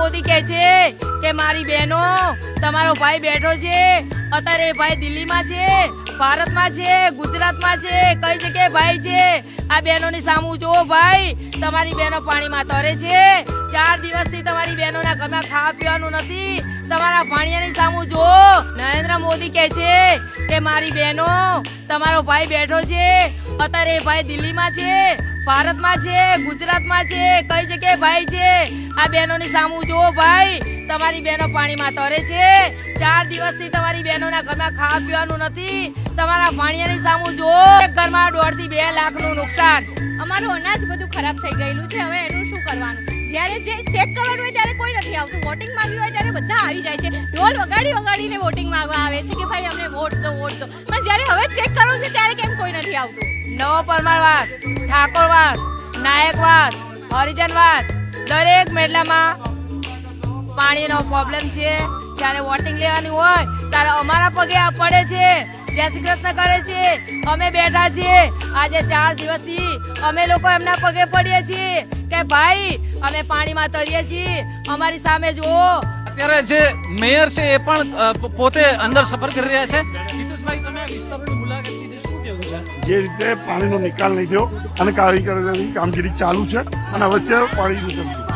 મોદી કહે છે કે મારી બહેનો તમારો ભાઈ બેઠો છે અત્યારે ભાઈ દિલ્હીમાં છે, ભારતમાં છે, ગુજરાતમાં છે, કઈ જગ્યાએ ભાઈ છે. આ બહેનોની સામું જુઓ ભાઈ, તમારી બહેનો પાણીમાં તરે છે. 4 દિવસથી તમારી બહેનોના ઘરમાં ખાવા પીવાનું નથી. તમારા ભાણિયાની સામું જુઓ. નરેન્દ્ર મોદી કહે છે કે મારી બહેનો તમારો ભાઈ બેઠો છે અત્યારે ભાઈ દિલ્હીમાં છે, ભારતમાં છે, ગુજરાતમાં છે, કઈ જગ્યાએ ભાઈ છે. આ બહેનોની સામું જુઓ ભાઈ, તમારી બહેનો પાણીમાં તરે છે. 4 દિવસથી તમારી બહેનોના ઘરમાં ખાવા પીવાનું નથી. તમારા ભાણિયાની સામું જુઓ. એક ઘરમાં 1.5 થી 2 લાખનું નુકસાન. અમારું અનાજ બધું ખરાબ થઈ ગયેલું છે. હવે એનું શું કરવાનું? જ્યારે જે ચેક કરવાનું હોય ત્યારે કોઈ નથી આવતું. વોટિંગ માંગ્યું હોય ત્યારે બધા આવી જાય છે, ઢોલ વગાડીને વોટિંગ માંગવા આવે છે કે ભાઈ અમને વોટ દો. પણ જ્યારે હવે ચેક કરવાનું છે ત્યારે કેમ કોઈ નથી આવતું? નવો પરમારવાસ, ઠાકોરવાસ, નાયકવાસ, હરિજનવાસ, દરેક મેડલામાં પાણીનો પ્રોબ્લેમ છે. જ્યારે વોટિંગ લેવાની હોય ત્યારે અમારા પગે આ પડે છે, જય શ્રી કૃષ્ણ કરે છે. અમે બેઠા છીએ આજે 4 દિવસથી અમે લોકો એમના પગે પડીએ છીએ કે ભાઈ અમે પાણીમાં તરીએ છીએ, અમારી સામે જુઓ. અત્યારે જે મેયર છે એ પણ પોતે અંદર સફર કરી રહ્યા છે. હિતેશભાઈ, તમે આ વિસ્તારોની મુલાકાત લીધી, શું કહેવું છે? જે રીતે પાણીનો નિકાલ નહીં થયો અને કામગીરી ચાલુ છે અને અવશ્ય પાણી નીકળશે.